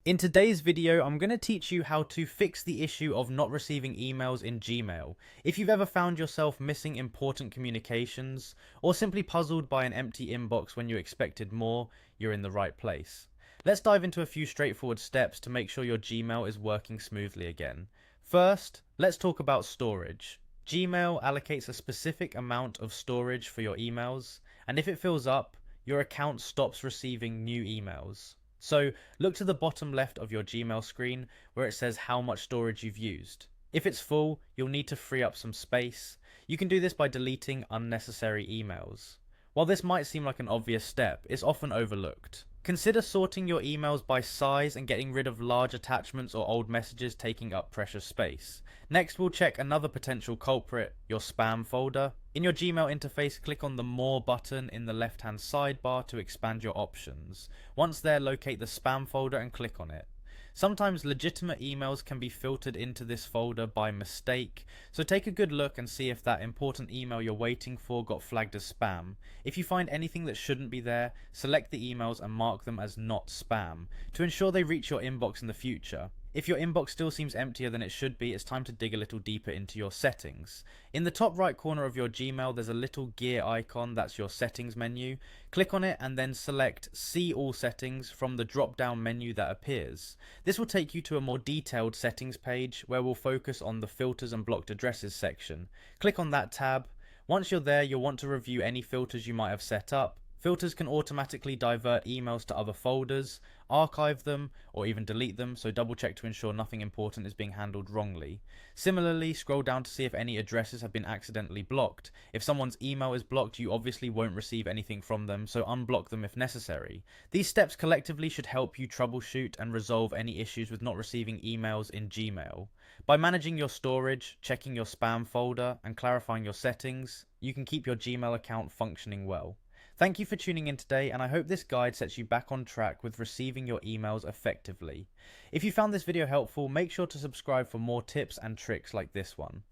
In today's video, I'm going to teach you how to fix the issue of not receiving emails in Gmail. If you've ever found yourself missing important communications, or simply puzzled by an empty inbox when you expected more, you're in the right place. Let's dive into a few straightforward steps to make sure your Gmail is working smoothly again. First, let's talk about storage. Gmail allocates a specific amount of storage for your emails, and if it fills up, your account stops receiving new emails. So look to the bottom left of your Gmail screen where it says how much storage you've used. If it's full, you'll need to free up some space. You can do this by deleting unnecessary emails. While this might seem like an obvious step, it's often overlooked. Consider sorting your emails by size and getting rid of large attachments or old messages taking up precious space. Next, we'll check another potential culprit, your spam folder. In your Gmail interface, click on the More button in the left-hand sidebar to expand your options. Once there, locate the spam folder and click on it. Sometimes legitimate emails can be filtered into this folder by mistake, so take a good look and see if that important email you're waiting for got flagged as spam. If you find anything that shouldn't be there, select the emails and mark them as not spam to ensure they reach your inbox in the future. If your inbox still seems emptier than it should be, it's time to dig a little deeper into your settings. In the top right corner of your Gmail, there's a little gear icon that's your settings menu. Click on it and then select See All Settings from the drop-down menu that appears. This will take you to a more detailed settings page where we'll focus on the filters and blocked addresses section. Click on that tab. Once you're there, you'll want to review any filters you might have set up. Filters can automatically divert emails to other folders, archive them, or even delete them, so double check to ensure nothing important is being handled wrongly. Similarly, scroll down to see if any addresses have been accidentally blocked. If someone's email is blocked, you obviously won't receive anything from them, so unblock them if necessary. These steps collectively should help you troubleshoot and resolve any issues with not receiving emails in Gmail. By managing your storage, checking your spam folder, and clarifying your settings, you can keep your Gmail account functioning well. Thank you for tuning in today, and I hope this guide sets you back on track with receiving your emails effectively. If you found this video helpful, make sure to subscribe for more tips and tricks like this one.